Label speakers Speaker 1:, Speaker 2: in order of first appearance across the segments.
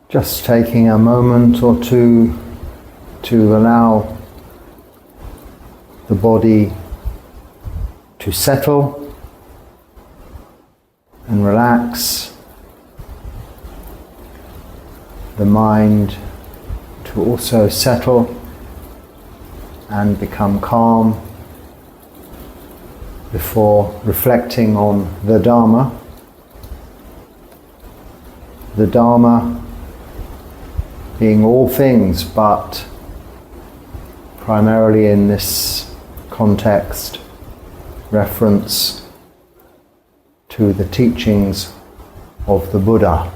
Speaker 1: Just taking a moment or two to allow the body to settle and relax, the mind to also settle and become calm before reflecting on the Dharma. The Dharma being all things, but primarily in this context, reference to the teachings of the Buddha.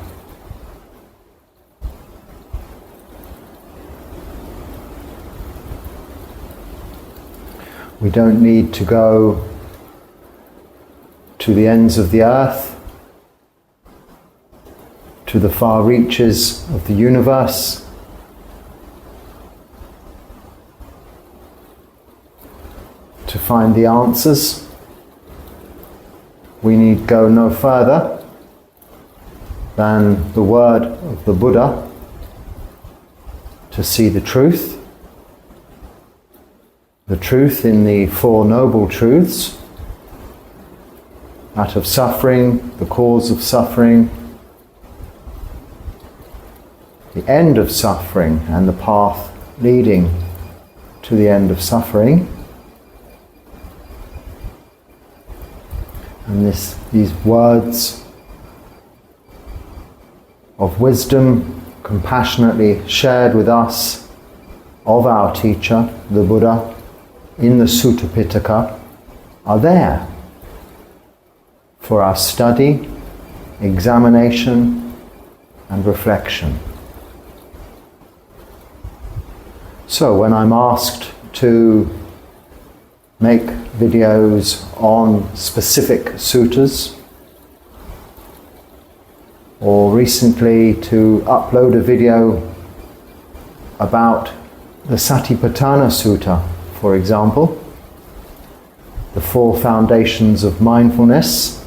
Speaker 1: We don't need to go to the ends of the earth, to the far reaches of the universe, to find the answers. We need go no further than the word of the Buddha to see the truth in the Four Noble Truths, that of suffering, the cause of suffering, the end of suffering and the path leading to the end of suffering. And these words of wisdom compassionately shared with us of our teacher, the Buddha, in the Sutta Pitaka, are there for our study, examination and reflection. So when I'm asked to make videos on specific suttas, or recently to upload a video about the Satipatthana Sutta, for example, the four foundations of mindfulness,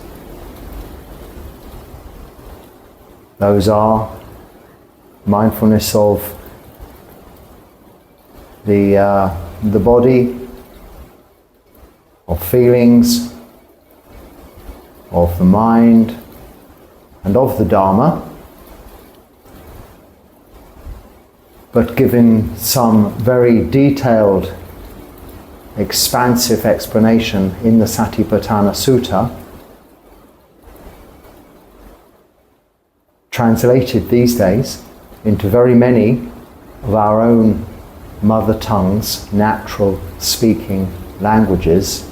Speaker 1: those are mindfulness of the body, of feelings, of the mind, and of the Dharma, but given some very detailed, expansive explanation in the Satipatthana Sutta, translated these days into very many of our own mother tongues, natural speaking languages,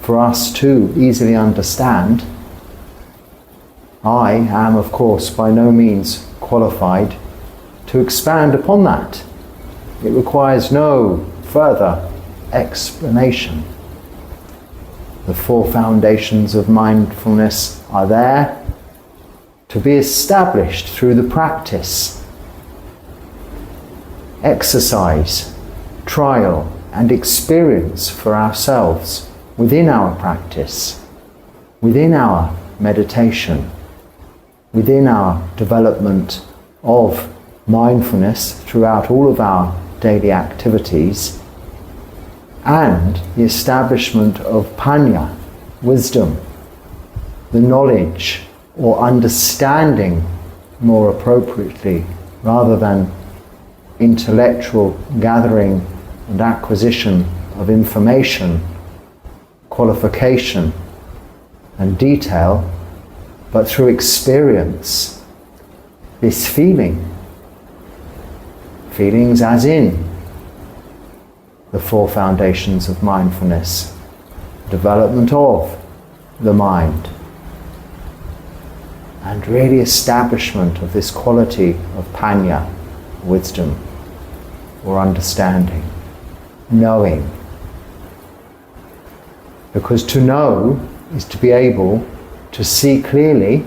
Speaker 1: for us to easily understand. I am, of course, by no means qualified to expand upon that. It requires no further explanation. The four foundations of mindfulness are there to be established through the practice, exercise, trial, and experience for ourselves within our practice, within our meditation, within our development of mindfulness throughout all of our daily activities, and the establishment of panya, wisdom, the knowledge or understanding, more appropriately, rather than intellectual gathering and acquisition of information, qualification and detail, but through experience, this feelings as in the four foundations of mindfulness, development of the mind, and really establishment of this quality of panya, wisdom, or understanding, knowing. Because to know is to be able to see clearly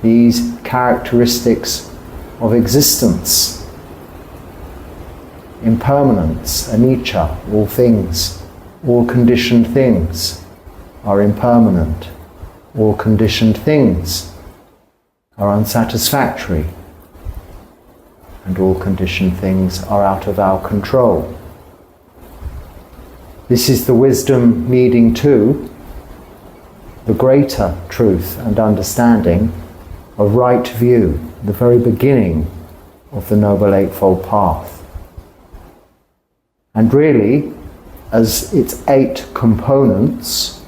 Speaker 1: these characteristics of existence, impermanence, anicca, all things, all conditioned things are impermanent, all conditioned things are unsatisfactory, and all conditioned things are out of our control. This is the wisdom leading to the greater truth and understanding of right view, the very beginning of the Noble Eightfold Path. And really, as its 8 components,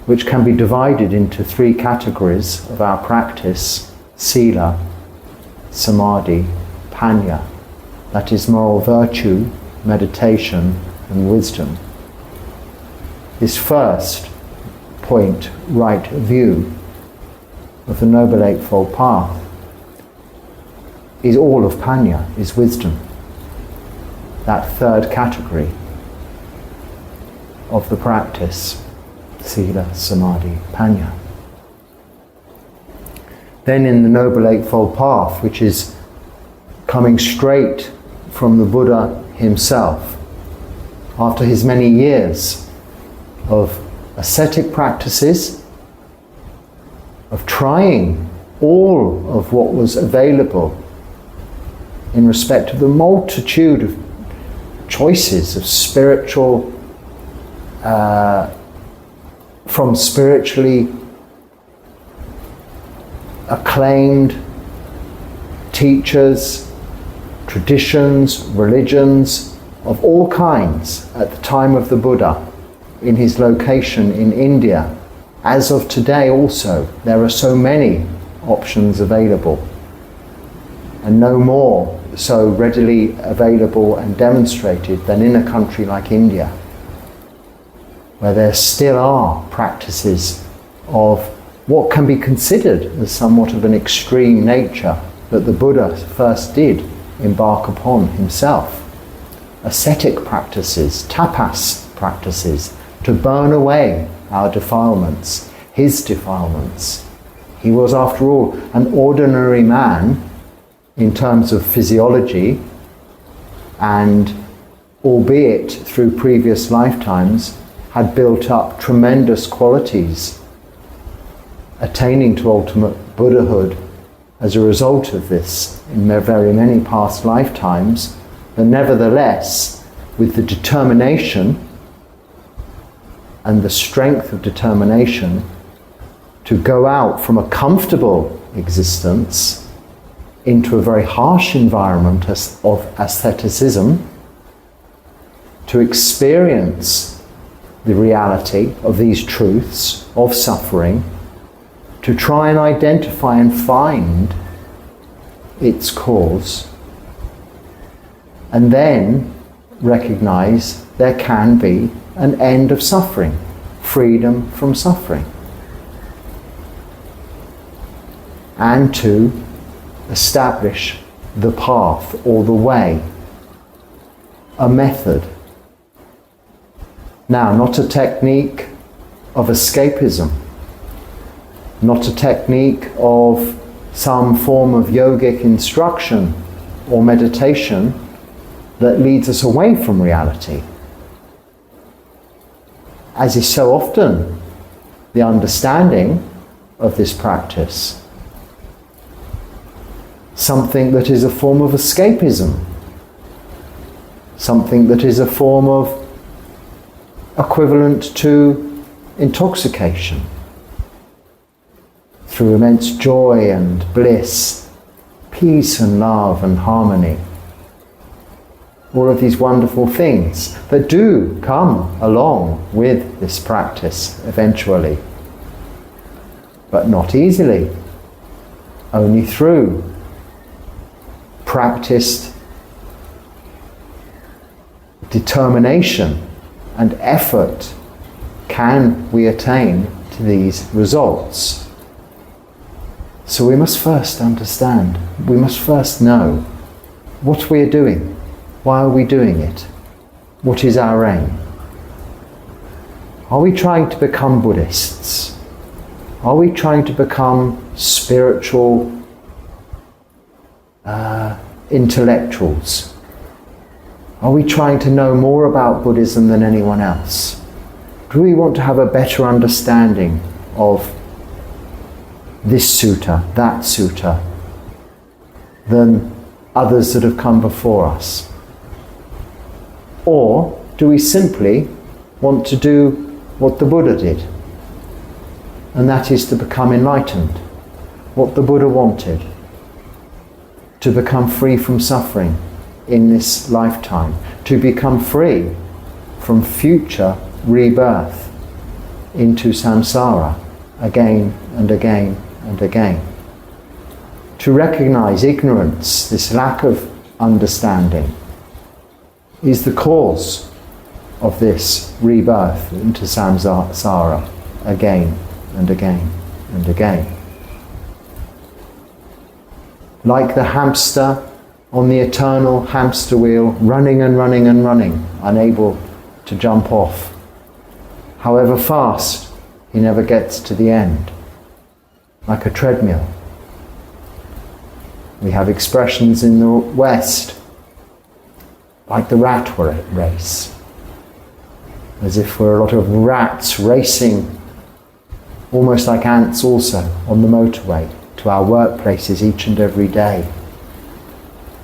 Speaker 1: which can be divided into 3 categories of our practice: sila, samadhi, panya, that is moral virtue, meditation and wisdom. This first point, right view of the Noble Eightfold Path, is all of panya, is wisdom. That third category of the practice, sila, samadhi, panya. Then in the Noble Eightfold Path, which is coming straight from the Buddha himself, after his many years of ascetic practices, of trying all of what was available in respect of the multitude of choices of spiritual, from spiritually acclaimed teachers, traditions, religions of all kinds at the time of the Buddha, in his location in India. As of today also, there are so many options available, and no more so readily available and demonstrated than in a country like India, where there still are practices of what can be considered as somewhat of an extreme nature that the Buddha first did embark upon himself. Ascetic practices, tapas practices, to burn away our defilements, his defilements. He was, after all, an ordinary man in terms of physiology, and albeit through previous lifetimes, had built up tremendous qualities, attaining to ultimate Buddhahood as a result of this in very many past lifetimes, but nevertheless, with the determination and the strength of determination to go out from a comfortable existence into a very harsh environment of asceticism, to experience the reality of these truths of suffering, to try and identify and find its cause, and then recognize there can be an end of suffering, freedom from suffering, and to establish the path or the way, a method. Now, not a technique of escapism, not a technique of some form of yogic instruction or meditation that leads us away from reality, as is so often the understanding of this practice. Something that is a form of escapism, something that is a form of equivalent to intoxication, through immense joy and bliss, peace and love and harmony. All of these wonderful things that do come along with this practice eventually, but not easily, only through practiced determination and effort can we attain to these results. So we must first understand, we must first know what we are doing, why are we doing it, what is our aim. Are we trying to become Buddhists? Are we trying to become spiritual intellectuals? Are we trying to know more about Buddhism than anyone else? Do we want to have a better understanding of this sutta, that sutta, than others that have come before us? Or do we simply want to do what the Buddha did? And that is to become enlightened. What the Buddha wanted. To become free from suffering in this lifetime. To become free from future rebirth into samsara again and again and again. To recognize ignorance, this lack of understanding, is the cause of this rebirth into samsara again and again and again. Like the hamster on the eternal hamster wheel, running and running and running, unable to jump off. However fast, he never gets to the end. Like a treadmill. We have expressions in the West, like the rat race. As if we're a lot of rats racing, almost like ants also, on the motorway, to our workplaces each and every day.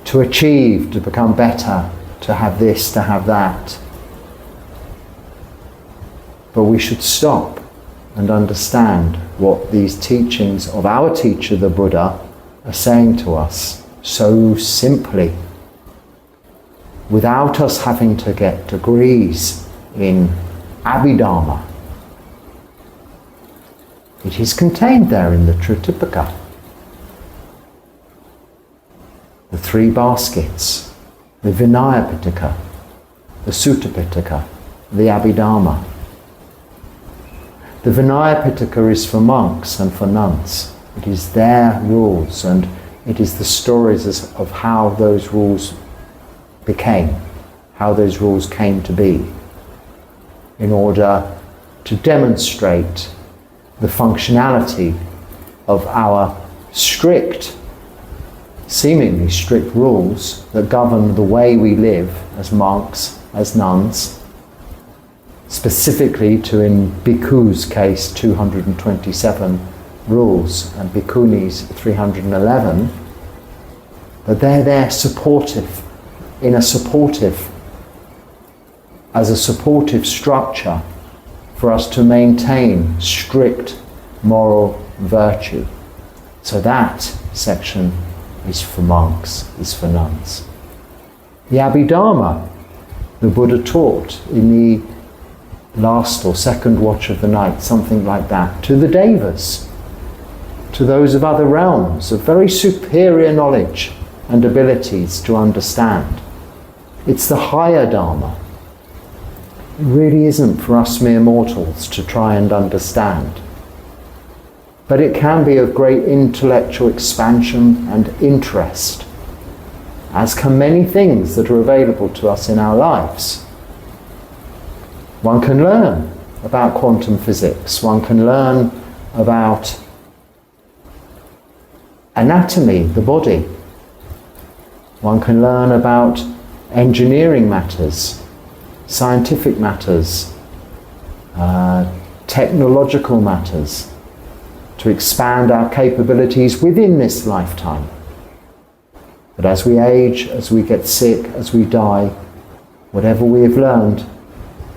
Speaker 1: To achieve, to become better, to have this, to have that. But we should stop and understand what these teachings of our teacher, the Buddha, are saying to us so simply, without us having to get degrees in Abhidharma. It is contained there in the Tritipika. The three baskets, the Vinaya Pitaka, the Sutta Pitaka, the Abhidharma. The Vinaya Pitaka is for monks and for nuns. It is their rules, and it is the stories of how those rules became, how those rules came to be, in order to demonstrate the functionality of our seemingly strict rules that govern the way we live as monks, as nuns, specifically to, in Bhikkhu's case, 227 rules, and Bhikkhunis 311, but they're there as a supportive structure for us to maintain strict moral virtue. So that section is for monks, is for nuns. The Abhidharma, the Buddha taught in the last or second watch of the night, something like that, to the Devas, to those of other realms, of very superior knowledge and abilities to understand. It's the higher Dharma. It really isn't for us mere mortals to try and understand. But it can be of great intellectual expansion and interest, as can many things that are available to us in our lives. One can learn about quantum physics, one can learn about anatomy, the body. One can learn about engineering matters, scientific matters, technological matters, to expand our capabilities within this lifetime. But as we age, as we get sick, as we die, whatever we have learned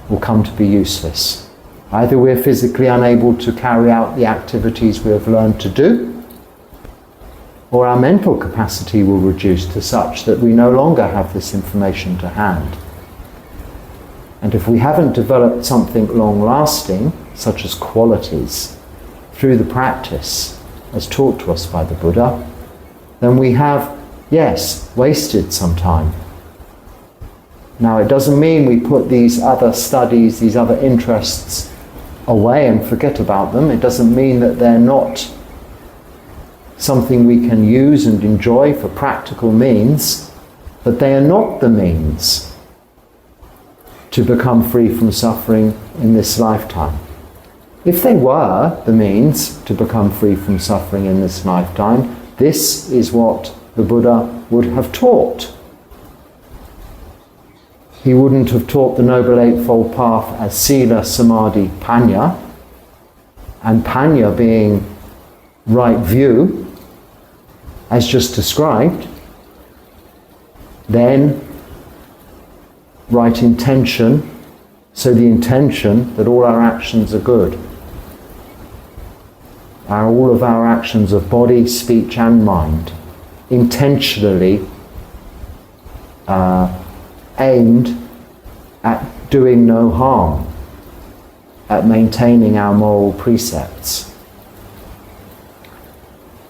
Speaker 1: will come to be useless. Either we're physically unable to carry out the activities we have learned to do, or our mental capacity will reduce to such that we no longer have this information to hand. And if we haven't developed something long-lasting, such as qualities, through the practice, as taught to us by the Buddha, then we have, yes, wasted some time. Now, it doesn't mean we put these other studies, these other interests away and forget about them. It doesn't mean that they're not something we can use and enjoy for practical means, but they are not the means to become free from suffering in this lifetime. If they were the means to become free from suffering in this lifetime, this is what the Buddha would have taught. He wouldn't have taught the Noble Eightfold Path as Sila, Samadhi, Panya, and Panya being right view, as just described. Then, right intention, so the intention that all our actions are good. All of our actions of body, speech and mind intentionally aimed at doing no harm, at maintaining our moral precepts.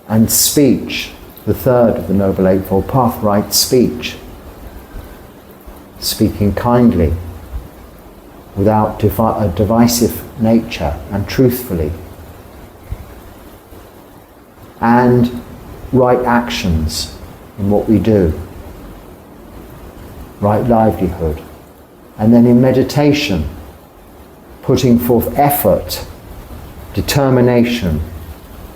Speaker 1: And speech, the third of the Noble Eightfold Path, right speech. Speaking kindly, without a divisive nature, and truthfully. And right actions in what we do. Right livelihood. And then in meditation, putting forth effort, determination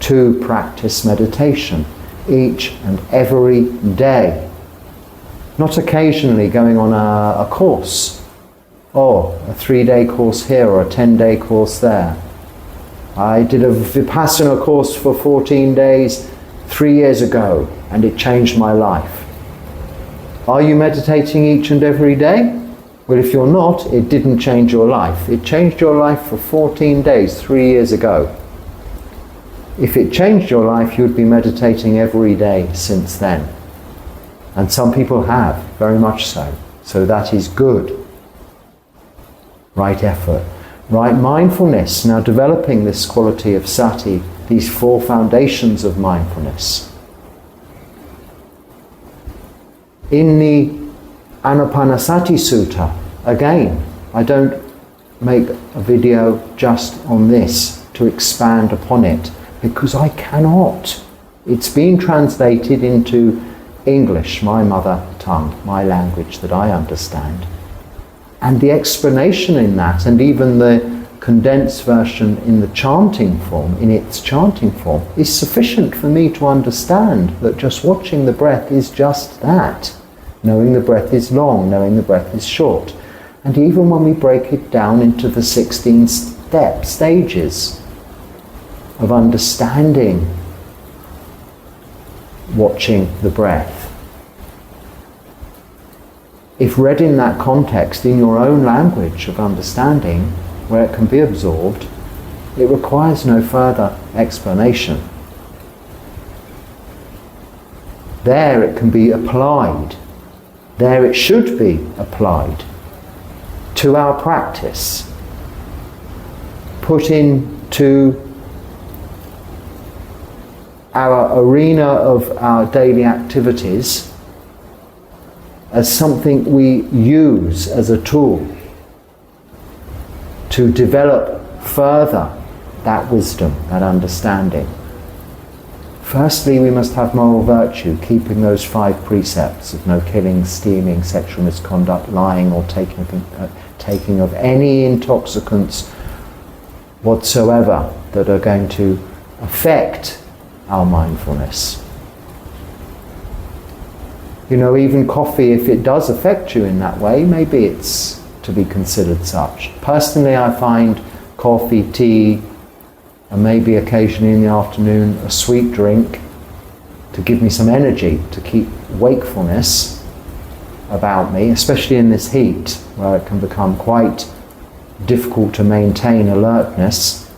Speaker 1: to practice meditation each and every day. Not occasionally going on a course, or a 3-day course here or a 10-day course there. I did a Vipassana course for 14 days 3 years ago and it changed my life. Are you meditating each and every day? Well, if you're not, it didn't change your life. It changed your life for 14 days 3 years ago. If it changed your life, you'd be meditating every day since then. And some people have, very much so. So that is good. Right effort. Right mindfulness. Now developing this quality of sati, these 4 foundations of mindfulness. In the Anapanasati Sutta, again, I don't make a video just on this to expand upon it, because I cannot. It's been translated into English, my mother tongue, my language that I understand. And the explanation in that, and even the condensed version in the chanting form, in its chanting form, is sufficient for me to understand that just watching the breath is just that. Knowing the breath is long, knowing the breath is short. And even when we break it down into the 16 stages of understanding watching the breath, if read in that context, in your own language of understanding, where it can be absorbed, it requires no further explanation. There it can be applied. There it should be applied to our practice. Put into our arena of our daily activities as something we use as a tool to develop further that wisdom, that understanding. Firstly, we must have moral virtue, keeping those 5 precepts of no killing, stealing, sexual misconduct, lying, or taking of any intoxicants whatsoever that are going to affect our mindfulness. You know, even coffee, if it does affect you in that way, maybe it's to be considered such. Personally, I find coffee, tea, and maybe occasionally in the afternoon a sweet drink to give me some energy, to keep wakefulness about me, especially in this heat where it can become quite difficult to maintain alertness.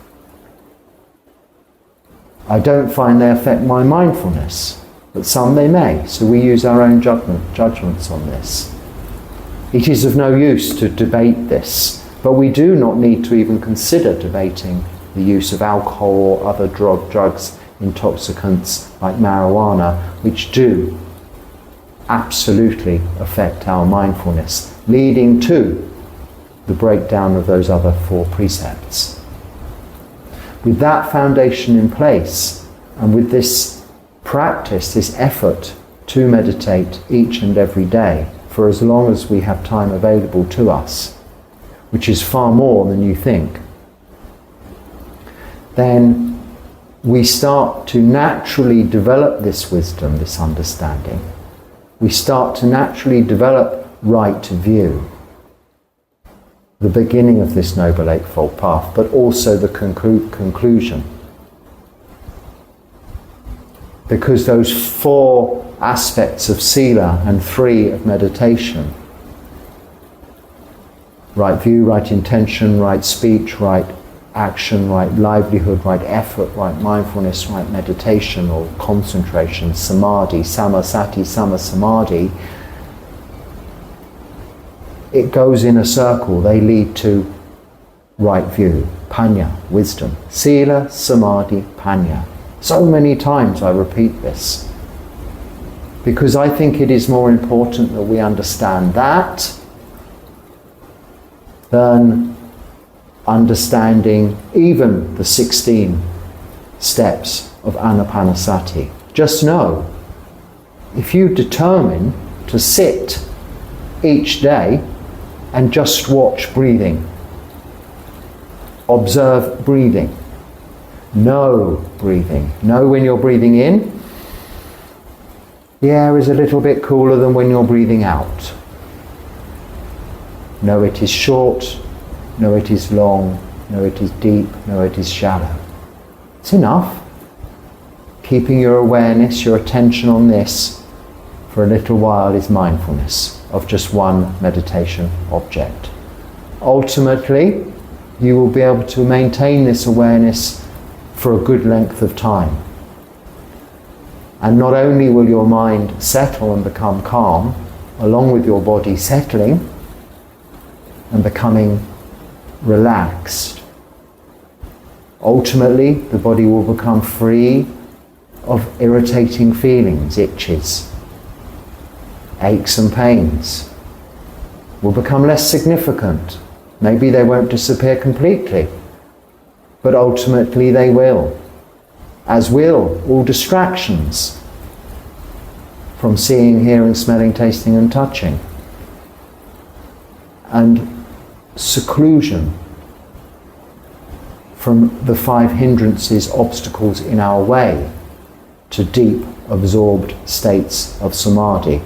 Speaker 1: I don't find they affect my mindfulness, but some they may, so we use our own judgments on this. It is of no use to debate this, but we do not need to even consider debating the use of alcohol or other drugs, intoxicants like marijuana, which do absolutely affect our mindfulness, leading to the breakdown of those other 4 precepts. With that foundation in place, and with this practice, this effort to meditate each and every day for as long as we have time available to us, which is far more than you think, then we start to naturally develop this wisdom, this understanding. We start to naturally develop right view, the beginning of this Noble Eightfold Path, but also the conclusion. Because those 4 aspects of sila and 3 of meditation. Right view, right intention, right speech, right action, right livelihood, right effort, right mindfulness, right meditation or concentration, samadhi, samasati, samasamadhi. It goes in a circle. They lead to right view, panya, wisdom. Sila, samadhi, panya. So many times I repeat this because I think it is more important that we understand that than understanding even the 16 steps of anapanasati. Just know, if you determine to sit each day and just watch breathing, observe breathing, know breathing, know when you're breathing in, the air is a little bit cooler than when you're breathing out. Know it is short, know it is long, know it is deep, know it is shallow. It's enough. Keeping your awareness, your attention on this for a little while is mindfulness of just one meditation object. Ultimately, you will be able to maintain this awareness for a good length of time. And not only will your mind settle and become calm, along with your body settling and becoming relaxed, ultimately the body will become free of irritating feelings, itches, aches and pains, will become less significant. Maybe they won't disappear completely, but ultimately they will, as will all distractions from seeing, hearing, smelling, tasting and touching, and seclusion from the 5 hindrances, obstacles in our way to deep, absorbed states of samadhi,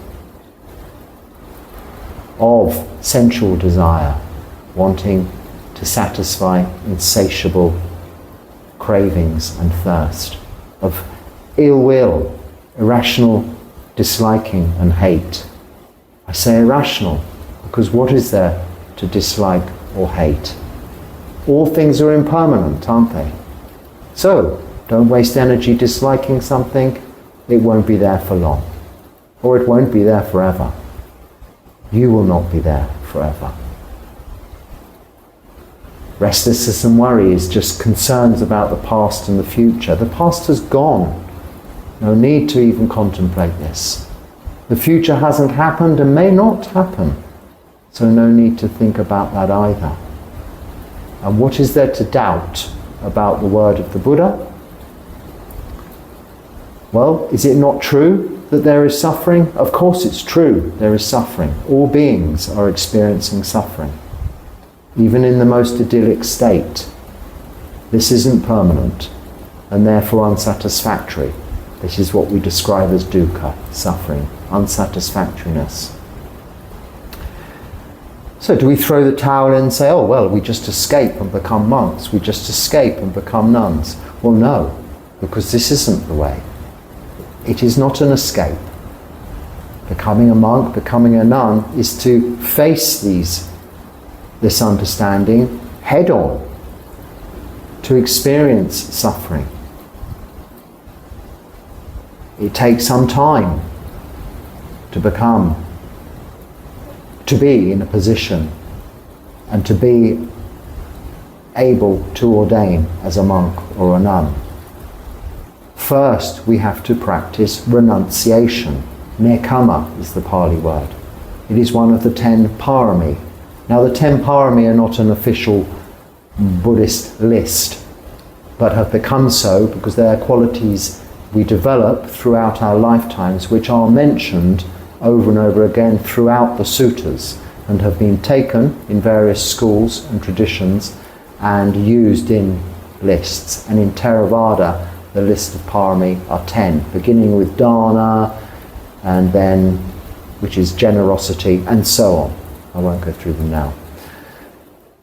Speaker 1: of sensual desire, wanting to satisfy insatiable cravings and thirst, of ill will, irrational disliking and hate. I say irrational because what is there to dislike or hate? All things are impermanent, aren't they? So, don't waste energy disliking something. It won't be there for long. Or it won't be there forever. You will not be there forever. Restlessness and worry is just concerns about the past and the future. The past has gone. No need to even contemplate this. The future hasn't happened and may not happen. So no need to think about that either. And what is there to doubt about the word of the Buddha? Well, is it not true that there is suffering? Of course it's true, there is suffering. All beings are experiencing suffering, even in the most idyllic state. This isn't permanent and therefore unsatisfactory. This is what we describe as dukkha, suffering, unsatisfactoriness. So do we throw the towel in and say, oh well, we just escape and become monks, we just escape and become nuns? Well no, because this isn't the way. It is not an escape. Becoming a monk, becoming a nun, is to face this understanding head on, to experience suffering. It takes some time to be in a position and to be able to ordain as a monk or a nun. First, we have to practice renunciation. Nekkhamma is the Pali word. It is one of the 10 parami. Now, the 10 parami are not an official Buddhist list, but have become so because they are qualities we develop throughout our lifetimes, which are mentioned over and over again throughout the suttas and have been taken in various schools and traditions and used in lists. And in Theravada, the list of parami are 10, beginning with dana, and then, which is generosity, and so on. I won't go through them now.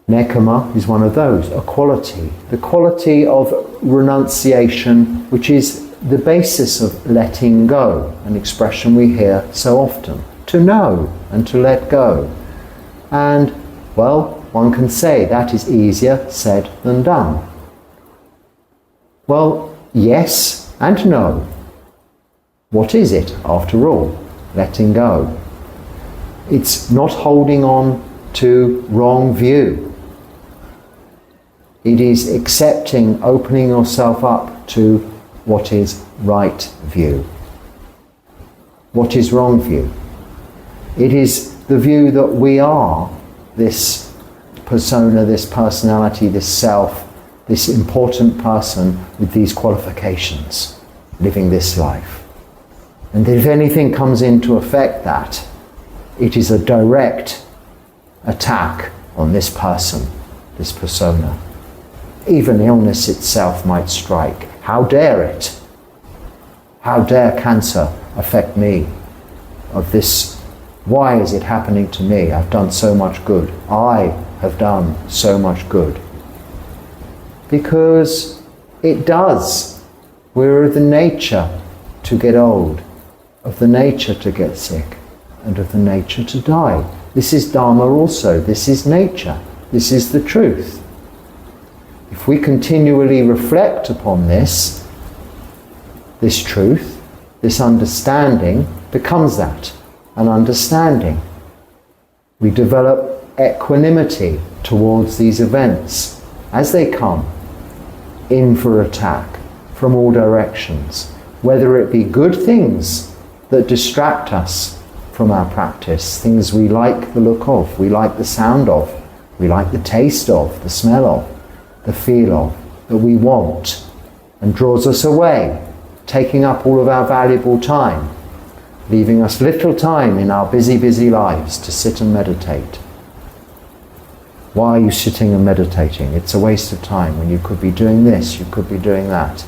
Speaker 1: Nekkhamma is one of those, a quality. The quality of renunciation, which is the basis of letting go, an expression we hear so often. To know and to let go. And, well, one can say that is easier said than done. Well, yes and no. What is it, after all? Letting go. It's not holding on to wrong view. It is accepting, opening yourself up to what is right view. What is wrong view? It is the view that we are this persona, this personality, this self, this important person with these qualifications, living this life. And if anything comes in to affect that, it is a direct attack on this person, this persona. Even illness itself might strike. How dare it? How dare cancer affect me? Of this, why is it happening to me? I've done so much good. I have done so much good. Because it does. We're of the nature to get old, of the nature to get sick, and of the nature to die. This is Dharma also. This is nature. This is the truth. If we continually reflect upon this truth, this understanding becomes that, an understanding. We develop equanimity towards these events as they come in for attack from all directions, whether it be good things that distract us from our practice, things we like the look of, we like the sound of, we like the taste of, the smell of, the feel of, that we want, and draws us away, taking up all of our valuable time, leaving us little time in our busy, busy lives to sit and meditate. Why are you sitting and meditating? It's a waste of time when you could be doing this, you could be doing that.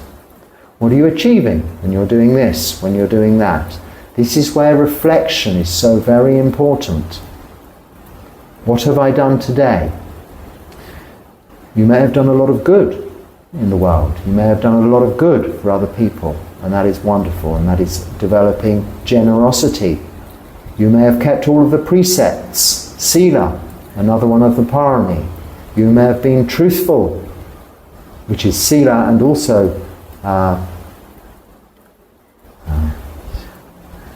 Speaker 1: What are you achieving when you're doing this, when you're doing that? This is where reflection is so very important. What have I done today? You may have done a lot of good in the world. You may have done a lot of good for other people, and that is wonderful, and that is developing generosity. You may have kept all of the precepts, sila, another one of the parami. You may have been truthful, which is sila, and also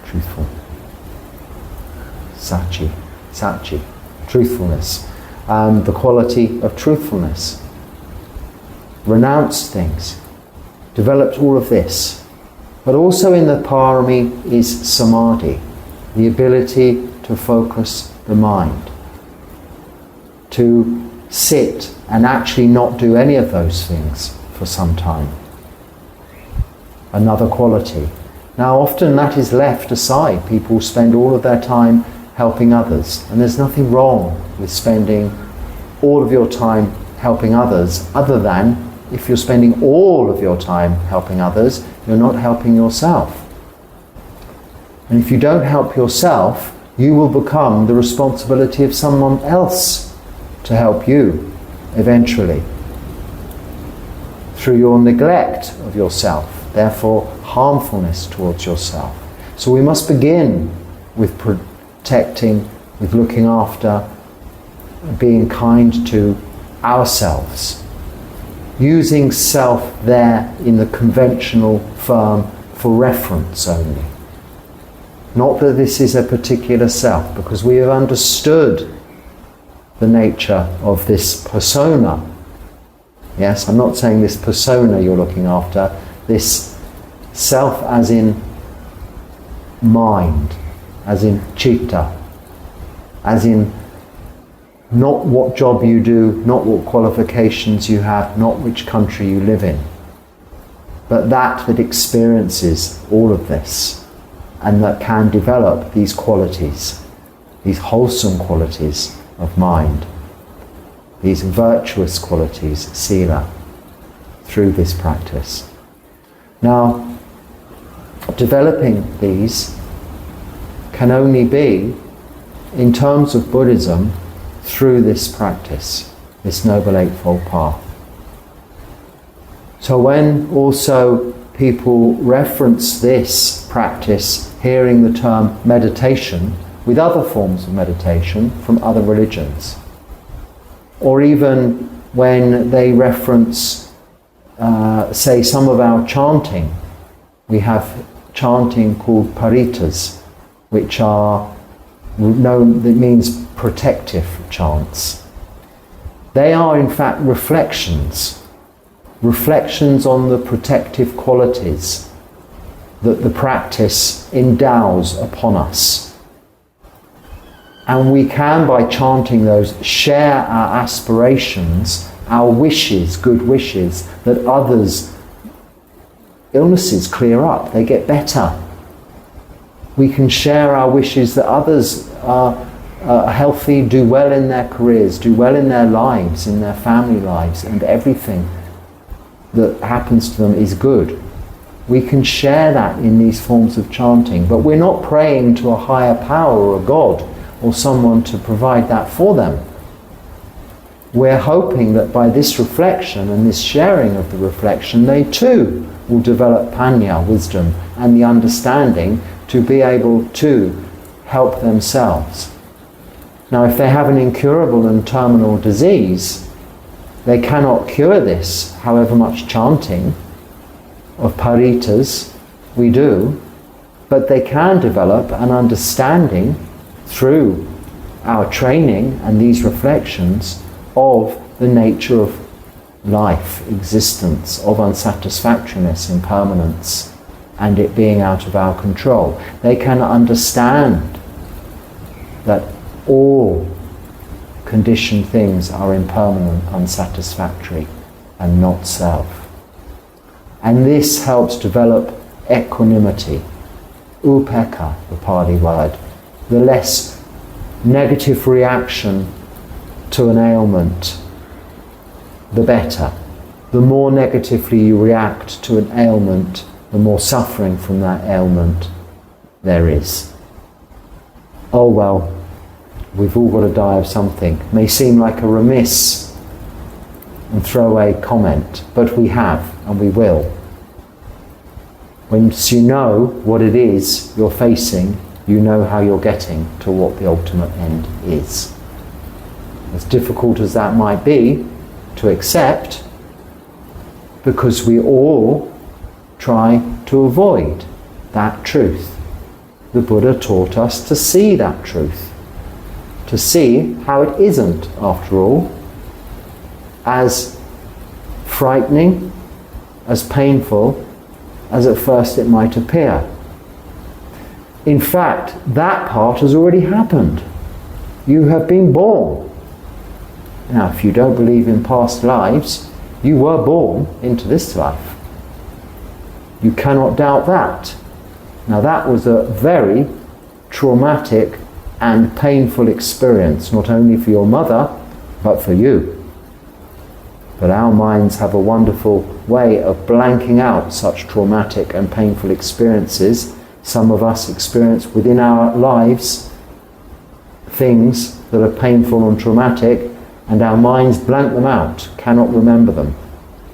Speaker 1: truthful, sachi, truthfulness. The quality of truthfulness. Renounced things. Developed all of this. But also in the parami is samadhi, the ability to focus the mind. To sit and actually not do any of those things for some time. Another quality. Now often that is left aside. People spend all of their time helping others, and there's nothing wrong with spending all of your time helping others, other than if you're spending all of your time helping others, you're not helping yourself. And if you don't help yourself, you will become the responsibility of someone else to help you eventually, through your neglect of yourself, therefore harmfulness towards yourself. So we must begin with protecting, with looking after, being kind to ourselves, using self there in the conventional form for reference only. Not that this is a particular self, because we have understood the nature of this persona. Yes, I'm not saying this persona you're looking after, this self as in mind, as in citta, as in not what job you do, not what qualifications you have, not which country you live in, but that experiences all of this and that can develop these qualities, these wholesome qualities of mind, these virtuous qualities, sila, through this practice. Now, developing these can only be, in terms of Buddhism, through this practice, this Noble Eightfold Path. So when also people reference this practice, hearing the term meditation, with other forms of meditation from other religions. Or even when they reference, say, some of our chanting. We have chanting called paritas, which are known, that means protective chants. They are in fact reflections on the protective qualities that the practice endows upon us. And we can, by chanting those, share our aspirations, our wishes, good wishes, that others' illnesses clear up, they get better. We can share our wishes that others are healthy, do well in their careers, do well in their lives, in their family lives, and everything that happens to them is good. We can share that in these forms of chanting, but we're not praying to a higher power or a God or someone to provide that for them. We're hoping that by this reflection and this sharing of the reflection, they too will develop panya, wisdom, and the understanding to be able to help themselves. Now, if they have an incurable and terminal disease, they cannot cure this, however much chanting of paritas we do, but they can develop an understanding through our training and these reflections of the nature of life, existence, of unsatisfactoriness, impermanence, and it being out of our control. They can understand that all conditioned things are impermanent, unsatisfactory, and not self. And this helps develop equanimity, upekkha, the Pali word, the less negative reaction to an ailment, the better. The more negatively you react to an ailment, the more suffering from that ailment there is. Oh well, we've all got to die of something. May seem like a remiss and throwaway comment, but we have and we will. Once you know what it is you're facing, you know how you're getting to what the ultimate end is. As difficult as that might be to accept, because we all try to avoid that truth. The Buddha taught us to see that truth, to see how it isn't, after all, as frightening, as painful as at first it might appear. In fact, that part has already happened. You have been born. Now, if you don't believe in past lives, you were born into this life. You cannot doubt that. Now, that was a very traumatic and painful experience, not only for your mother, but for you. But our minds have a wonderful way of blanking out such traumatic and painful experiences. Some of us experience within our lives things that are painful and traumatic, and our minds blank them out, cannot remember them.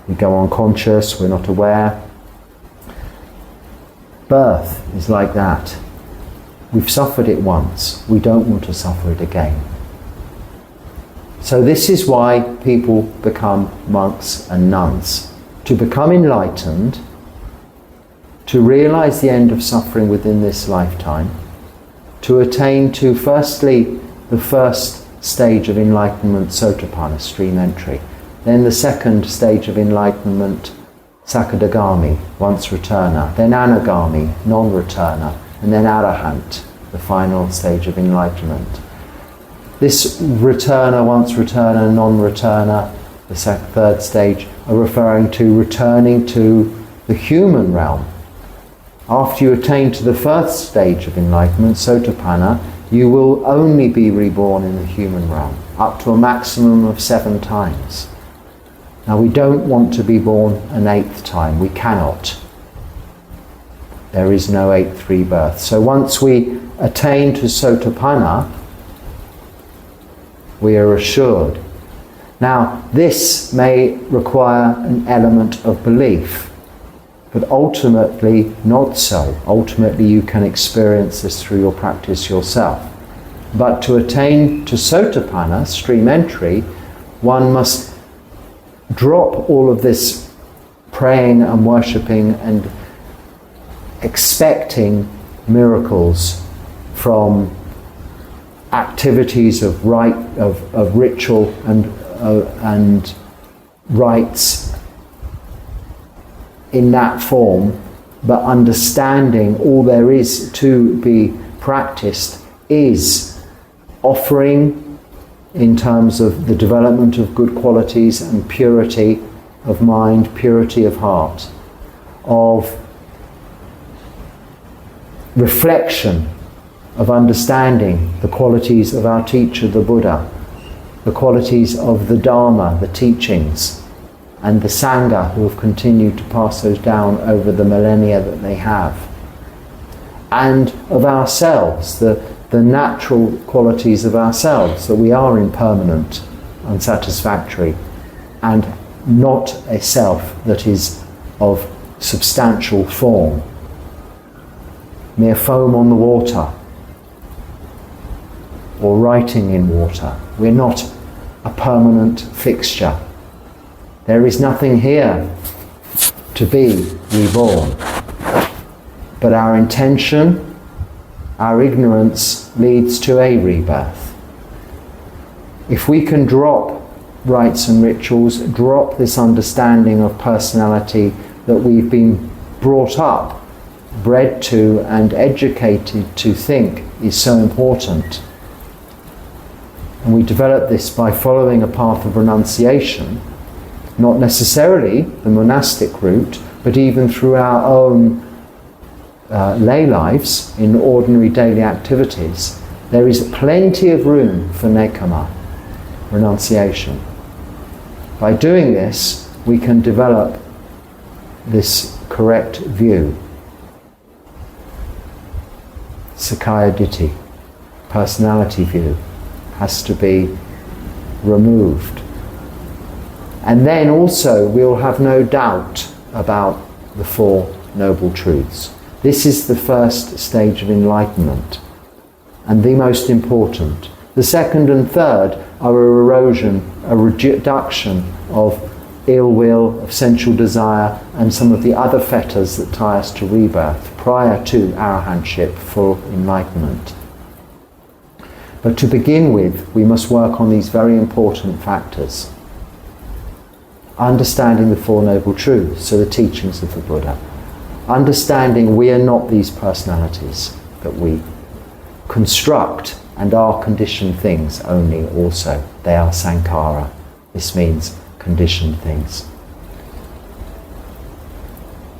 Speaker 1: We go unconscious, we're not aware. Birth is like that. We've suffered it once, we don't want to suffer it again. So this is why people become monks and nuns. To become enlightened, to realize the end of suffering within this lifetime, to attain to, firstly, the first stage of enlightenment, sotapanna, stream entry, then the second stage of enlightenment, sakadagami, once returner, then anagami, non-returner, and then arahant, the final stage of enlightenment. This returner, once returner, non-returner, the third stage, are referring to returning to the human realm. After you attain to the first stage of enlightenment, sotapanna, you will only be reborn in the human realm, up to a maximum of 7 times. Now, we don't want to be born an 8th time. We cannot. There is no 8th rebirth. So once we attain to sotapanna, we are assured. Now, this may require an element of belief. But ultimately, not so. Ultimately, you can experience this through your practice yourself. But to attain to Sotapanna, stream entry, one must drop all of this praying and worshipping and expecting miracles from activities of ritual and rites in that form, but understanding all there is to be practiced is offering in terms of the development of good qualities and purity of mind, purity of heart, of reflection, of understanding the qualities of our teacher, the Buddha, the qualities of the Dharma, the teachings, and the Sangha who have continued to pass those down over the millennia that they have, and of ourselves, the natural qualities of ourselves, that we are impermanent, unsatisfactory, and not a self that is of substantial form, mere foam on the water, or writing in water. We're not a permanent fixture. There is nothing here to be reborn. But our intention, our ignorance leads to a rebirth. If we can drop rites and rituals, drop this understanding of personality that we've been brought up, bred to and educated to think is so important, and we develop this by following a path of renunciation, not necessarily the monastic route, but even through our own lay lives, in ordinary daily activities, there is plenty of room for nekkhamma, renunciation. By doing this, we can develop this correct view. Sakkaya Ditthi, personality view, has to be removed. And then also we'll have no doubt about the Four Noble Truths. This is the first stage of enlightenment, and the most important. The second and third are a erosion, a reduction of ill will, of sensual desire, and some of the other fetters that tie us to rebirth prior to arahantship, full enlightenment. But to begin with, we must work on these very important factors. Understanding the Four Noble Truths, so the teachings of the Buddha. Understanding we are not these personalities, that we construct and are conditioned things only also. They are sankhara. This means conditioned things.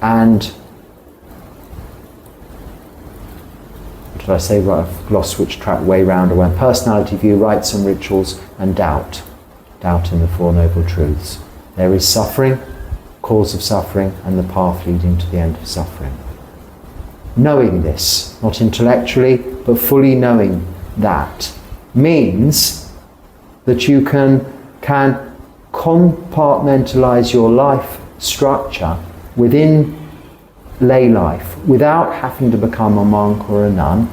Speaker 1: And what did I say? Right, I've lost which track, way round. Or when personality view, rites and rituals, and doubt. Doubt in the Four Noble Truths. There is suffering, cause of suffering, and the path leading to the end of suffering. Knowing this, not intellectually, but fully knowing that, means that you can compartmentalize your life structure within lay life without having to become a monk or a nun,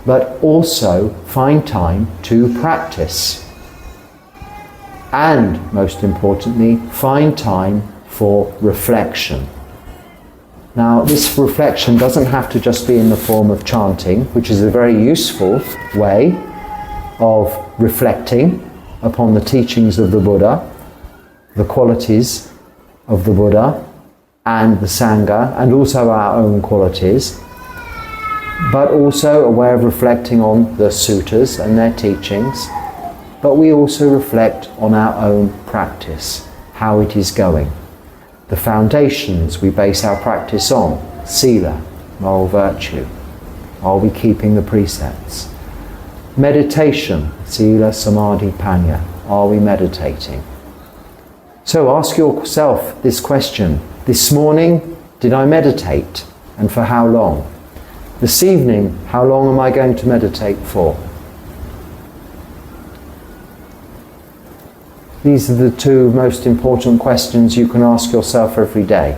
Speaker 1: but also find time to practice. And most importantly, find time for reflection. Now, this reflection doesn't have to just be in the form of chanting, which is a very useful way of reflecting upon the teachings of the Buddha, the qualities of the Buddha and the Sangha, and also our own qualities, but also a way of reflecting on the suttas and their teachings. But we also reflect on our own practice, how it is going. The foundations we base our practice on, sila, moral virtue. Are we keeping the precepts? Meditation, sila, samadhi, panya. Are we meditating? So ask yourself this question. This morning, did I meditate? And for how long? This evening, how long am I going to meditate for? These are the two most important questions you can ask yourself every day.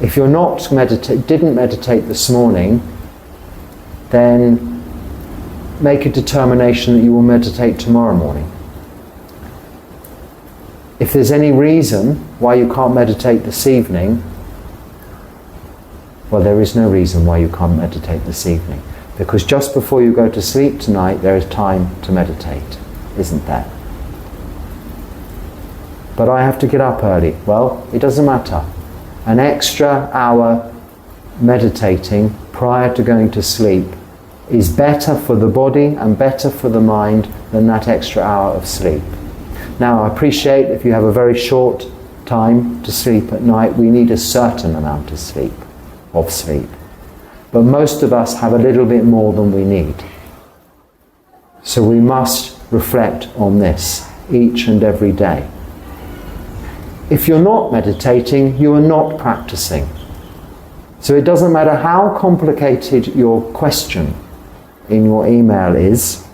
Speaker 1: If you're not didn't meditate this morning, then make a determination that you will meditate tomorrow morning. If there's any reason why you can't meditate this evening, well, there is no reason why you can't meditate this evening. Because just before you go to sleep tonight, there is time to meditate, isn't there? But I have to get up early. Well, it doesn't matter. An extra hour meditating prior to going to sleep is better for the body and better for the mind than that extra hour of sleep. Now, I appreciate if you have a very short time to sleep at night, we need a certain amount of sleep. But most of us have a little bit more than we need. So we must reflect on this each and every day. If you're not meditating, you are not practicing. So it doesn't matter how complicated your question in your email is,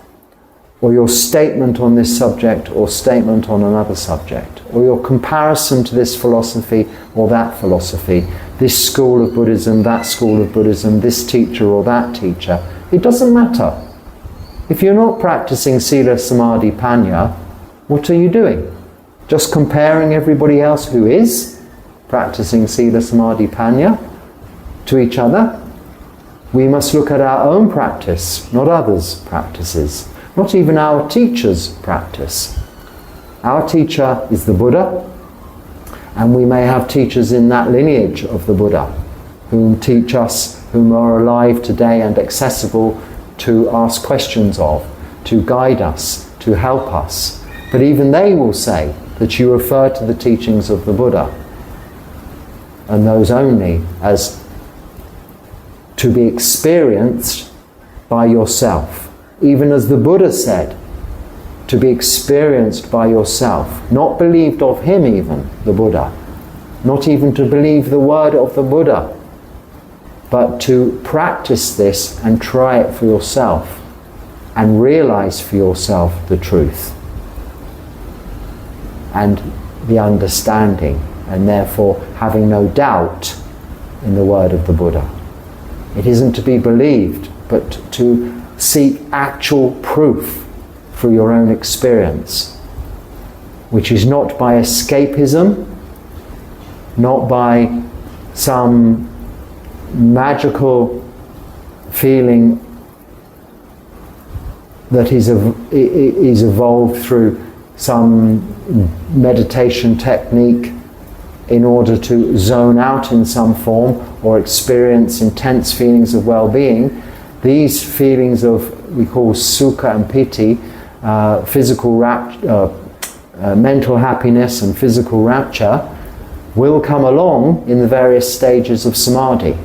Speaker 1: or your statement on this subject or statement on another subject, or your comparison to this philosophy or that philosophy, this school of Buddhism, that school of Buddhism, this teacher or that teacher. It doesn't matter. If you're not practicing Sila, Samadhi, Panya, what are you doing? Just comparing everybody else who is practicing Sila, Samadhi, Panya to each other? We must look at our own practice, not others' practices, not even our teacher's practice. Our teacher is the Buddha, and we may have teachers in that lineage of the Buddha whom teach us, whom are alive today and accessible to ask questions of, to guide us, to help us. But even they will say that you refer to the teachings of the Buddha, and those only as to be experienced by yourself. Even as the Buddha said, to be experienced by yourself, not believed of him even, the Buddha, not even to believe the word of the Buddha, but to practice this and try it for yourself and realize for yourself the truth and the understanding, and therefore having no doubt in the word of the Buddha. It isn't to be believed, but to seek actual proof through your own experience, which is not by escapism, not by some magical feeling that is evolved through some meditation technique in order to zone out in some form or experience intense feelings of well-being. These feelings of, we call sukha and piti, mental happiness and physical rapture, will come along in the various stages of samadhi.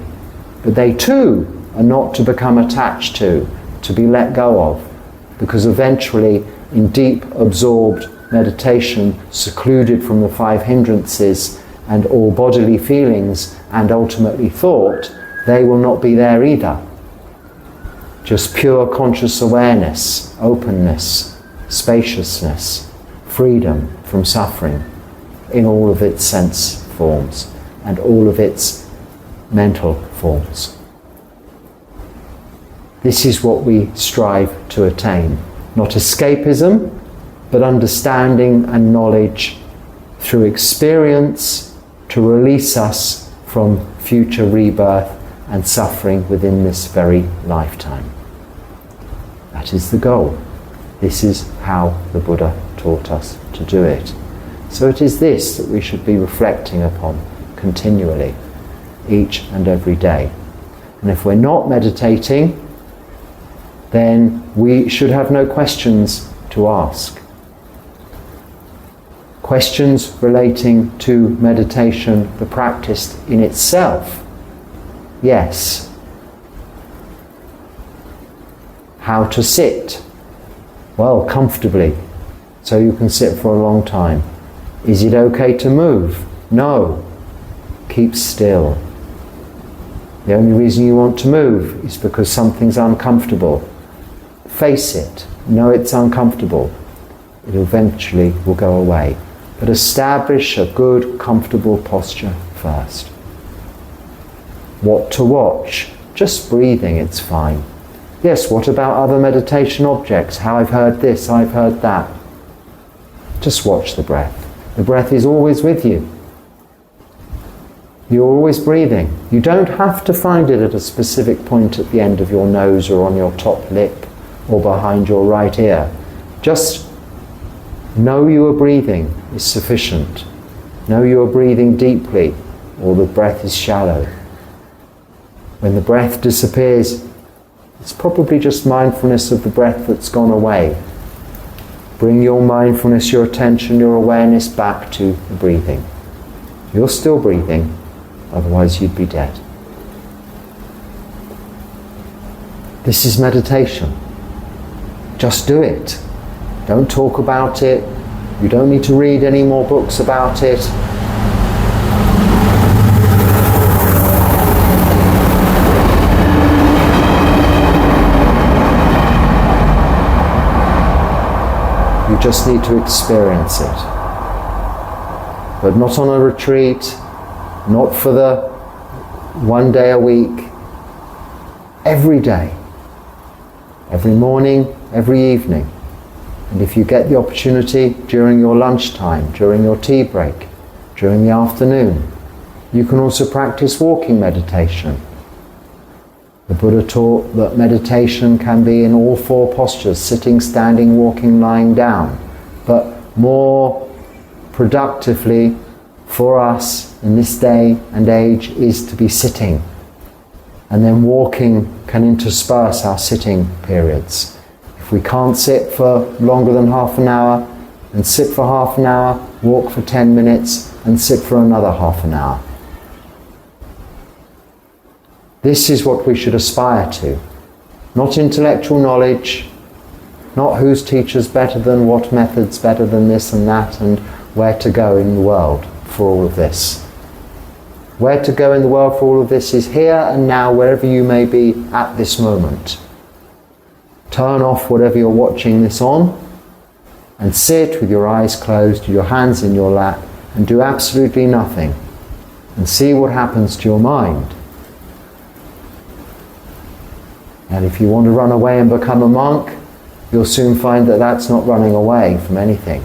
Speaker 1: But they too are not to become attached to be let go of, because eventually in deep absorbed meditation, secluded from the five hindrances and all bodily feelings and ultimately thought, they will not be there either. Just pure conscious awareness, openness, spaciousness, freedom from suffering in all of its sense forms and all of its mental forms. This is what we strive to attain. Not escapism, but understanding and knowledge through experience to release us from future rebirth and suffering within this very lifetime. That is the goal. This is how the Buddha taught us to do it. So it is this that we should be reflecting upon continually, each and every day. And if we're not meditating, then we should have no questions to ask. Questions relating to meditation, the practice in itself, yes. How to sit? Well, comfortably, so you can sit for a long time. Is it okay to move? No. Keep still. The only reason you want to move is because something's uncomfortable. Face it. Know it's uncomfortable. It eventually will go away. But establish a good, comfortable posture first. what to watch. Just breathing, it's fine. Yes, what about other meditation objects? How I've heard this, I've heard that. Just watch the breath. The breath is always with you. You're always breathing. You don't have to find it at a specific point at the end of your nose or on your top lip or behind your right ear. Just know you are breathing is sufficient. Know you are breathing deeply, or the breath is shallow. When the breath disappears, it's probably just mindfulness of the breath that's gone away. Bring your mindfulness, your attention, your awareness back to the breathing. You're still breathing, otherwise you'd be dead. This is meditation. Just do it. Don't talk about it. You don't need to read any more books about it. You just need to experience it. But not on a retreat, not for the one day a week. Every day. Every morning, every evening. And if you get the opportunity during your lunchtime, during your tea break, during the afternoon, you can also practice walking meditation. The Buddha taught that meditation can be in all four postures: sitting, standing, walking, lying down. But more productively for us in this day and age is to be sitting. And then walking can intersperse our sitting periods. If we can't sit for longer than half an hour, then sit for half an hour, walk for 10 minutes, and sit for another half an hour. This is what we should aspire to. Not intellectual knowledge, not whose teacher's better than, what method's better than this and that, and where to go in the world for all of this. Where to go in the world for all of this is here and now, wherever you may be at this moment. Turn off whatever you're watching this on and sit with your eyes closed, your hands in your lap, and do absolutely nothing, and see what happens to your mind. And if you want to run away and become a monk, you'll soon find that that's not running away from anything.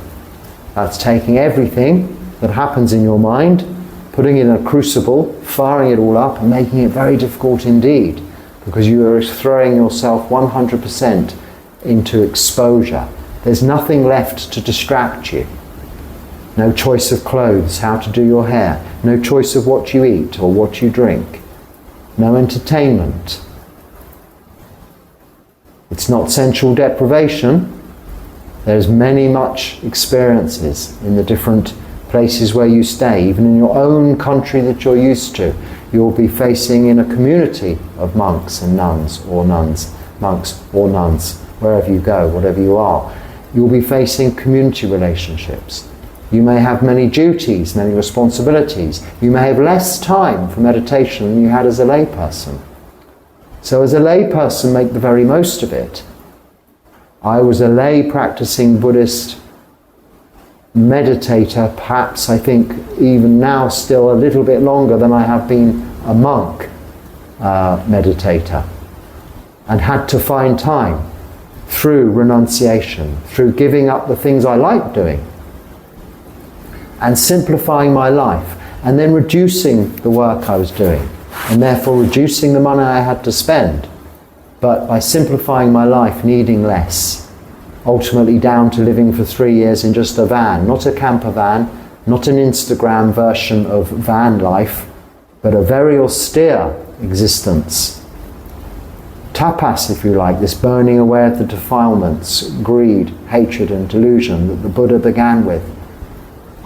Speaker 1: That's taking everything that happens in your mind, putting it in a crucible, firing it all up, and making it very difficult indeed, because you are throwing yourself 100% into exposure. There's nothing left to distract you. No choice of clothes, how to do your hair, no choice of what you eat or what you drink, no entertainment. It's not sensual deprivation. There's much experiences in the different places where you stay, even in your own country that you're used to. You'll be facing in a community of monks and nuns, monks or nuns, wherever you go, whatever you are. You'll be facing community relationships. You may have many duties, many responsibilities. You may have less time for meditation than you had as a layperson. So as a layperson, make the very most of it. I was a lay practicing Buddhist meditator, perhaps I think even now still a little bit longer than I have been a monk meditator, and had to find time through renunciation, through giving up the things I like doing and simplifying my life, and then reducing the work I was doing, and therefore reducing the money I had to spend, but by simplifying my life, needing less, ultimately down to living for 3 years in just a van, not a camper van, not an Instagram version of van life, but a very austere existence. Tapas, if you like, this burning away of the defilements, greed, hatred and delusion that the Buddha began with.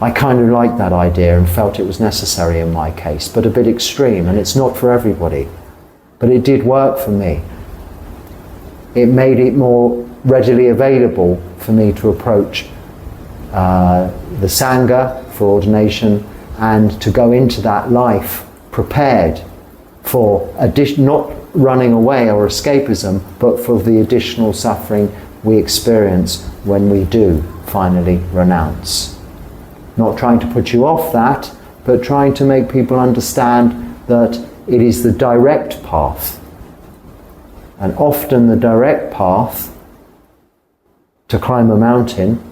Speaker 1: I kind of liked that idea and felt it was necessary in my case, but a bit extreme, and it's not for everybody. But it did work for me. It made it more readily available for me to approach the Sangha for ordination, and to go into that life prepared for not running away or escapism, but for the additional suffering we experience when we do finally renounce. Not trying to put you off that, but trying to make people understand that It is the direct path. And often the direct path to climb a mountain,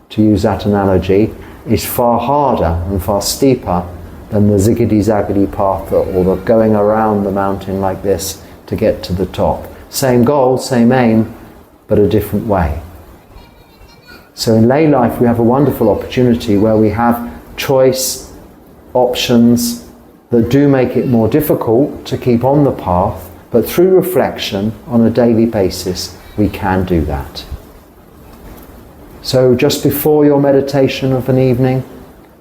Speaker 1: to use that analogy, is far harder and far steeper than the ziggity-zaggity path or the going around the mountain like this to get to the top. Same goal, same aim, but a different way. So in lay life we have a wonderful opportunity where we have choice, options that do make it more difficult to keep on the path, but through reflection on a daily basis we can do that. So just before your meditation of an evening,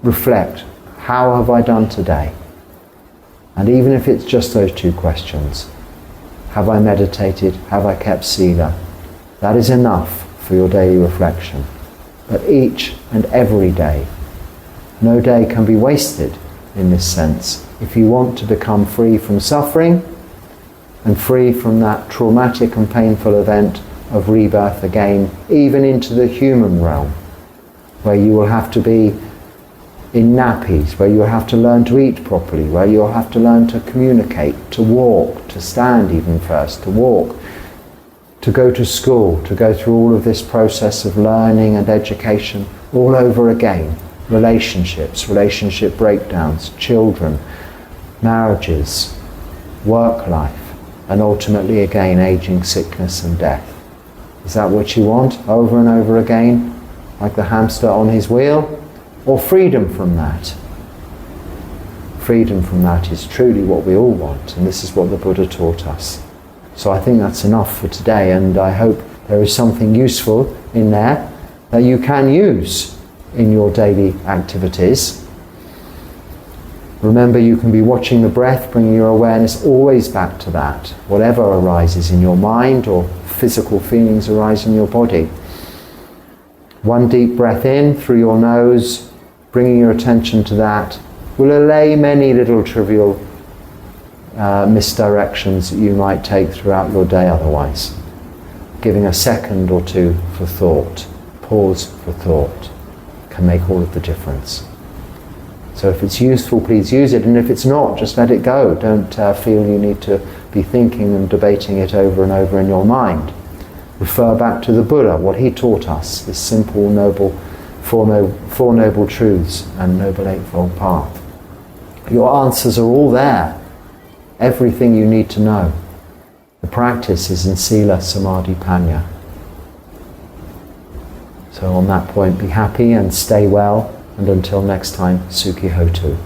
Speaker 1: reflect, how have I done today? And even if it's just those two questions, have I meditated, have I kept sila? That is enough for your daily reflection. But each and every day, no day can be wasted in this sense. If you want to become free from suffering and free from that traumatic and painful event of rebirth again, even into the human realm, where you will have to be in nappies, where you will have to learn to eat properly, where you will have to learn to communicate, to walk, to stand even first, to walk, to go to school, to go through all of this process of learning and education all over again. Relationships, relationship breakdowns, children, marriages, work life, and ultimately again aging, sickness and death. Is that what you want over and over again, like the hamster on his wheel? Or freedom from that? Freedom from that is truly what we all want, and this is what the Buddha taught us. So I think that's enough for today, and I hope there is something useful in there that you can use in your daily activities. Remember, you can be watching the breath, bringing your awareness always back to that, whatever arises in your mind or physical feelings arise in your body. One deep breath in through your nose, bringing your attention to that, will allay many little trivial misdirections that you might take throughout your day otherwise. Giving a second or two for thought, pause for thought, can make all of the difference. So if it's useful, please use it, and if it's not, just let it go. Don't feel you need to be thinking and debating it over and over in your mind. Refer back to the Buddha, what he taught us, this simple, noble, four noble truths and noble eightfold path. Your answers are all there. Everything you need to know. The practice is in Sila, Samadhi, Panya. So on that point, be happy and stay well, and until next time, Sukhi Hotu.